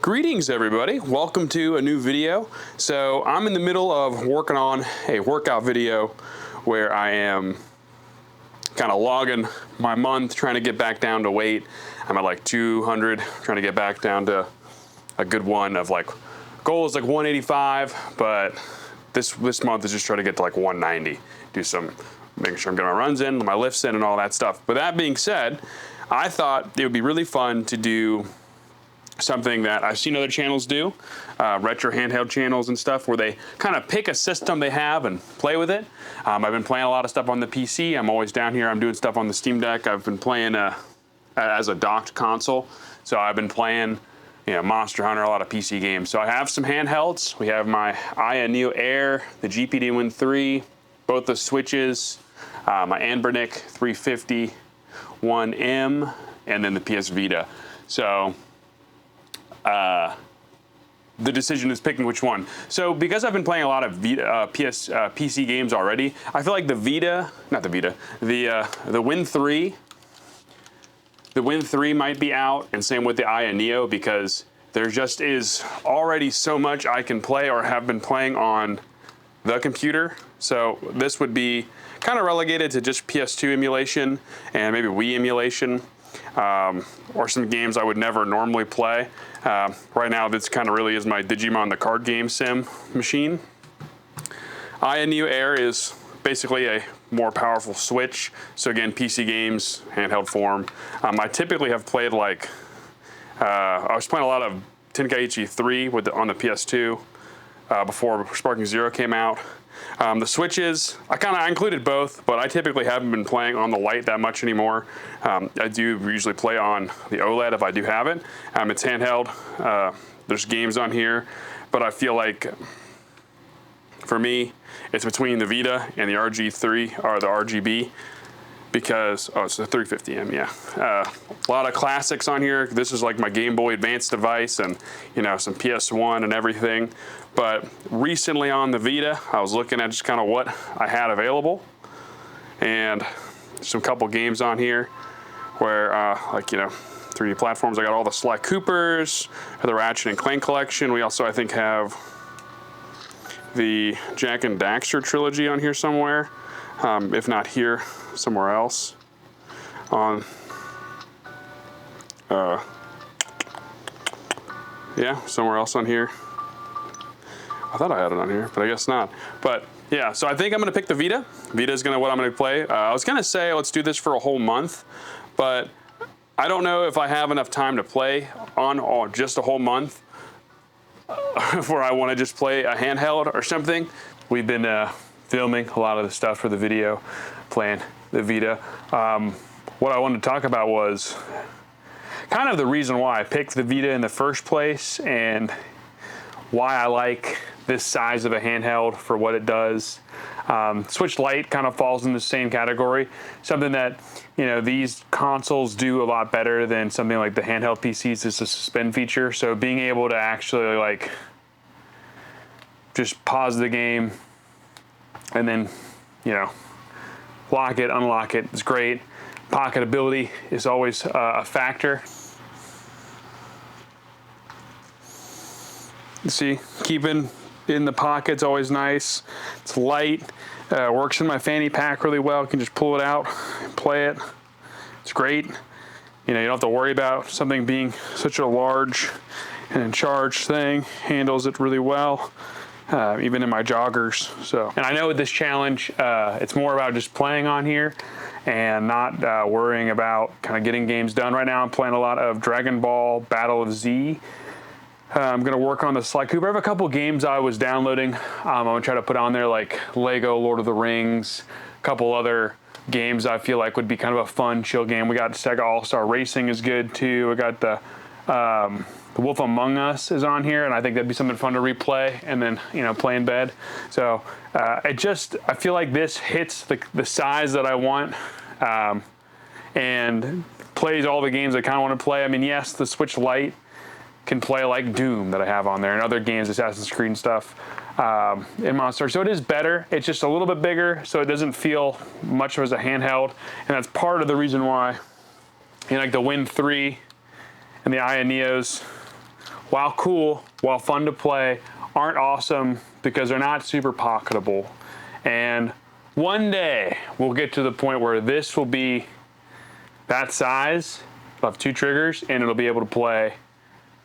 Greetings everybody, welcome to a new video. So I'm in the middle of working on a workout video where I am kind of logging my month, trying to get back down to weight. I'm at like 200, trying to get back down to a good one of like, goal is like 185, but this month is just trying to get to like 190. Do some, making sure I'm getting my runs in, my lifts in and all that stuff. But that being said, I thought it would be really fun to do something that I've seen other channels do, retro handheld channels and stuff, where they kind of pick a system they have and play with it. I've been playing a lot of stuff on the PC. I'm always down here. I'm doing stuff on the Steam Deck. I've been playing as a docked console. So I've been playing, Monster Hunter, a lot of PC games. So I have some handhelds. We have my Aya Neo Air, the GPD Win 3, both the Switches, my Anbernic 350 1M, and then the PS Vita. So the decision is picking which one. So because I've been playing a lot of Vita, PC games already, I feel like the Win 3 might be out, and same with the Aya Neo, because there just is already so much I can play or have been playing on the computer. So this would be kind of relegated to just PS2 emulation and maybe Wii emulation. Or some games I would never normally play. Right now, this kind of really is my Digimon the card game sim machine. Aya Neo Air is basically a more powerful Switch. So again, PC games, handheld form. I typically have played like, I was playing a lot of Tenkaichi 3 on the PS2 before Sparking Zero came out. The Switches, I included both, but I typically haven't been playing on the Lite that much anymore. I do usually play on the OLED if I do have it. It's handheld. There's games on here, but I feel like for me, it's between the Vita and the RG3 or the RGB, because it's the 350M, yeah. A lot of classics on here. This is like my Game Boy Advance device, and some PS1 and everything. But recently on the Vita, I was looking at just kind of what I had available, and some couple games on here where 3D platforms. I got all the Sly Coopers, the Ratchet and Clank collection. We also, I think, have the Jak and Daxter trilogy on here somewhere, if not here, somewhere else. Yeah, somewhere else on here. I thought I had it on here, but I guess not. But yeah, so I think I'm gonna pick the Vita. Vita is what I'm gonna play. I was gonna say let's do this for a whole month, but I don't know if I have enough time to play on just a whole month where I wanna just play a handheld or something. We've been filming a lot of the stuff for the video, playing the Vita. What I wanted to talk about was kind of the reason why I picked the Vita in the first place, and why I like this size of a handheld for what it does. Switch Lite kind of falls in the same category. Something that, these consoles do a lot better than something like the handheld PCs is the suspend feature. So being able to actually just pause the game and then, lock it, unlock it is great. Pocketability is always a factor. You see, keeping in the pocket's always nice. It's light, works in my fanny pack really well. You can just pull it out, play it. It's great. You don't have to worry about something being such a large and in charge thing. Handles it really well, even in my joggers. And I know with this challenge, it's more about just playing on here and not worrying about kind of getting games done. Right now I'm playing a lot of Dragon Ball Battle of Z. I'm gonna work on the Sly Cooper. I have a couple games I was downloading. I'm gonna try to put on there like Lego Lord of the Rings, a couple other games I feel like would be kind of a fun, chill game. We got Sega All-Star Racing is good too. We got the Wolf Among Us is on here, and I think that'd be something fun to replay and then play in bed. So I feel like this hits the size that I want, and plays all the games I kind of want to play. I mean, yes, the Switch Lite can play like Doom that I have on there and other games, Assassin's Creed and stuff, in Monster. So it is better. It's just a little bit bigger, so it doesn't feel much as a handheld. And that's part of the reason why, like the Win 3 and the Aya Neos while cool, while fun to play, aren't awesome because they're not super pocketable. And one day we'll get to the point where this will be that size, it'll have 2 triggers, and it'll be able to play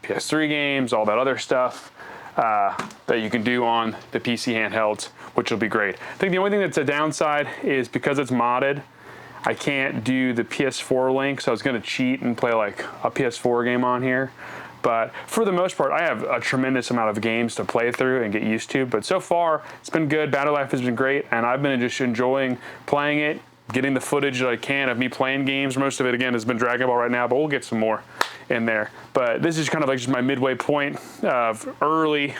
PS3 games, all that other stuff that you can do on the PC handhelds, which will be great. I think the only thing that's a downside is because it's modded, I can't do the PS4 link, so I was gonna cheat and play like a PS4 game on here. But for the most part, I have a tremendous amount of games to play through and get used to. But so far, it's been good. Battle Life has been great, and I've been just enjoying playing it, getting the footage that I can of me playing games. Most of it, again, has been Dragon Ball right now, but we'll get some more in there. But this is kind of like just my midway point of early,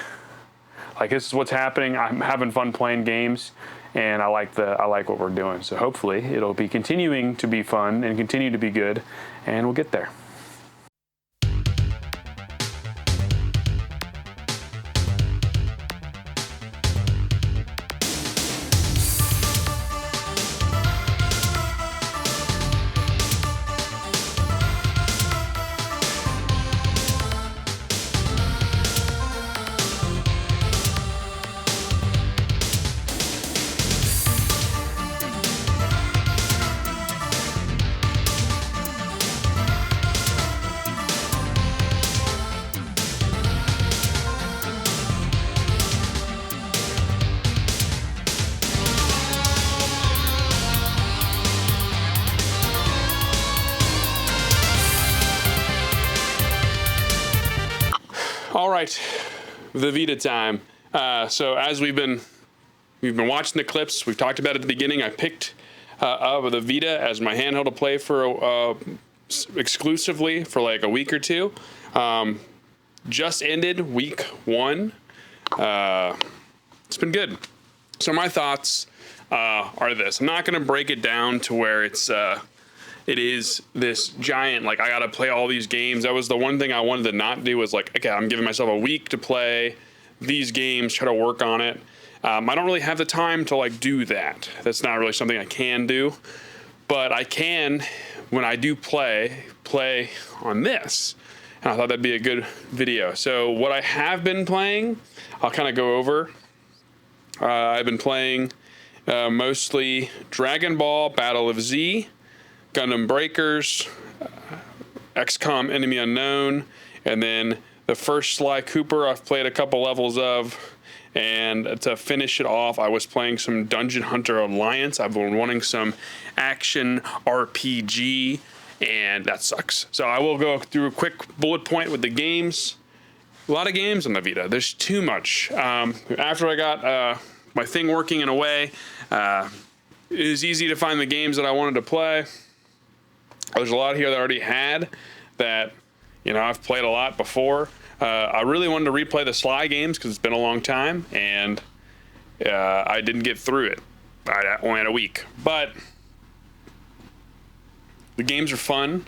like this is what's happening. I'm having fun playing games, and I like what we're doing. So hopefully it'll be continuing to be fun and continue to be good, and we'll get there. All right, the Vita time. So as we've been watching the clips, we've talked about it at the beginning. I picked up the Vita as my handheld to play for exclusively for like a week or two. Just ended week 1. It's been good. So my thoughts are this. I'm not going to break it down to where it is this giant, like I gotta play all these games. That was the one thing I wanted to not do, was like, okay, I'm giving myself a week to play these games, try to work on it. I don't really have the time to like do that. That's not really something I can do, but I can, when I do play on this. And I thought that'd be a good video. So what I have been playing, I'll kind of go over. I've been playing mostly Dragon Ball Battle of Z, Gundam Breakers, XCOM Enemy Unknown, and then the first Sly Cooper I've played a couple levels of. And to finish it off, I was playing some Dungeon Hunter Alliance. I've been wanting some action RPG, and that sucks. So I will go through a quick bullet point with the games. A lot of games on the Vita. There's too much. After I got my thing working in a way, it was easy to find the games that I wanted to play. There's a lot here that I already had that, I've played a lot before. I really wanted to replay the Sly games because it's been a long time, and I didn't get through it. I only had a week. But the games are fun.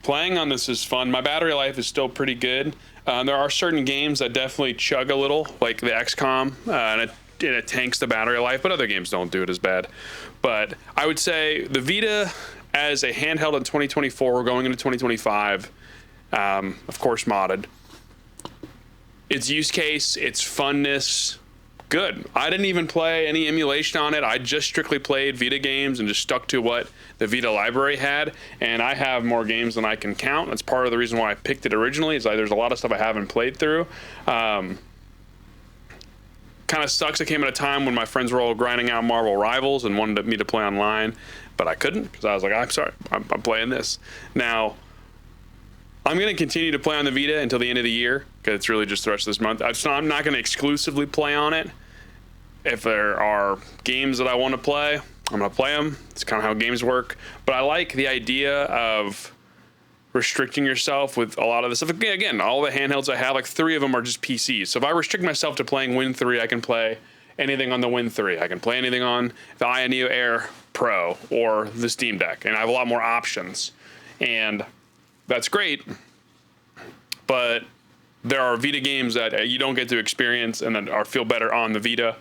Playing on this is fun. My battery life is still pretty good. There are certain games that definitely chug a little, like the XCOM, and it tanks the battery life, but other games don't do it as bad. But I would say the Vita, as a handheld in 2024, we're going into 2025, of course modded. Its use case, its funness, good. I didn't even play any emulation on it. I just strictly played Vita games and just stuck to what the Vita library had, and I have more games than I can count. That's part of the reason why I picked it originally, is there's a lot of stuff I haven't played through. Kind of sucks it came at a time when my friends were all grinding out Marvel Rivals and wanted me to play online, but I couldn't because I was like, I'm sorry, I'm playing this. Now, I'm going to continue to play on the Vita until the end of the year, because it's really just the rest of this month. I'm not going to exclusively play on it. If there are games that I want to play, I'm going to play them. It's kind of how games work. But I like the idea of restricting yourself with a lot of the stuff. Again, all the handhelds I have, like 3 of them are just PCs. So if I restrict myself to playing Win 3, I can play anything on the Win 3. I can play anything on the AYANEO Air Pro or the Steam Deck. And I have a lot more options. And that's great, but there are Vita games that you don't get to experience and that feel better on the Vita.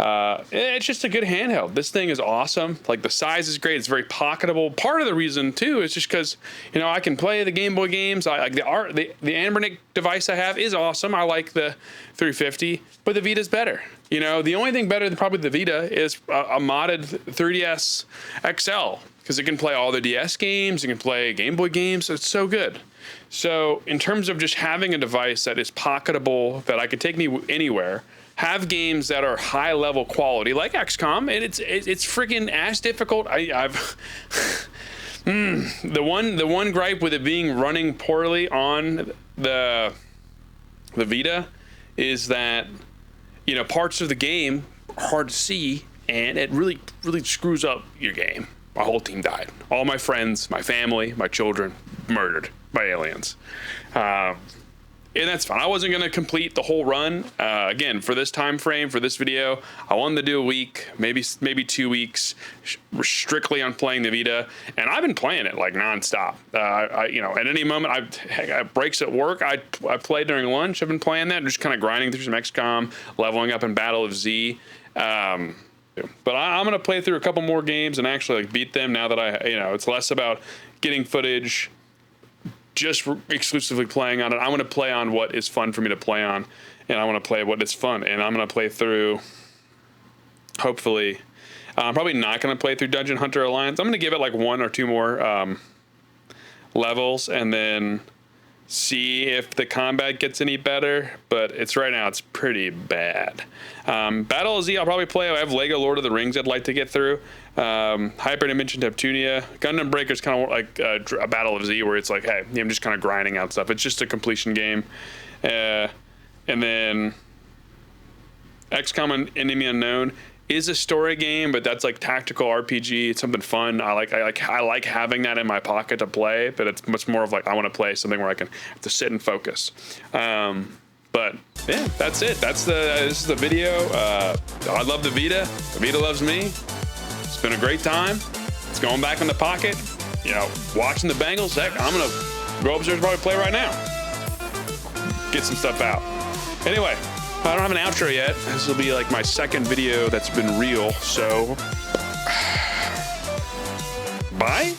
It's just a good handheld. This thing is awesome. Like, the size is great. It's very pocketable. Part of the reason too is just because, you know, I can play the Game Boy games. I like the Anbernic device I have is awesome. I like the 350, but the Vita's better. You know, the only thing better than probably the Vita is a modded 3DS XL, because it can play all the DS games. It can play Game Boy games. It's so good. So in terms of just having a device that is pocketable, that I could take me anywhere, have games that are high level quality like XCOM, and it's freaking ass difficult. I've the one gripe with it being running poorly on the Vita is that, you know, parts of the game are hard to see, and it really screws up your game. My whole team died. All my friends, my family, my children, murdered by aliens. And that's fine. I wasn't going to complete the whole run. Again, for this time frame, for this video, I wanted to do a week, maybe 2 weeks, strictly on playing the Vita. And I've been playing it like nonstop. You know, at any moment, I breaks at work. I play during lunch. I've been playing that, just kind of grinding through some XCOM, leveling up in Battle of Z. But I'm going to play through a couple more games and actually like beat them now that you know, it's less about getting footage, just exclusively playing on it. I want to play on what is fun for me to play on, and I want to play what is fun. And I'm going to play through, hopefully, I'm probably not going to play through Dungeon Hunter Alliance. I'm going to give it like 1 or 2 more levels and then see if the combat gets any better. But it's right now, it's pretty bad. Battle of Z, I'll probably play. I have Lego Lord of the Rings I'd like to get through. Hyperdimension Neptunia. Gundam Breaker's kind of like a Battle of Z, where it's like, hey, I'm just kind of grinding out stuff. It's just a completion game. And then XCOM Enemy Unknown is a story game, but that's like tactical RPG. It's something fun. I like having that in my pocket to play, but it's much more of like, I want to play something where I can have to sit and focus. But yeah, that's it. This is the video. I love the Vita. The Vita loves me. It's been a great time. It's going back in the pocket. You know, watching the Bengals. Heck, I'm gonna go upstairs and probably play right now. Get some stuff out. Anyway, I don't have an outro yet. This will be like my second video that's been real. So, bye.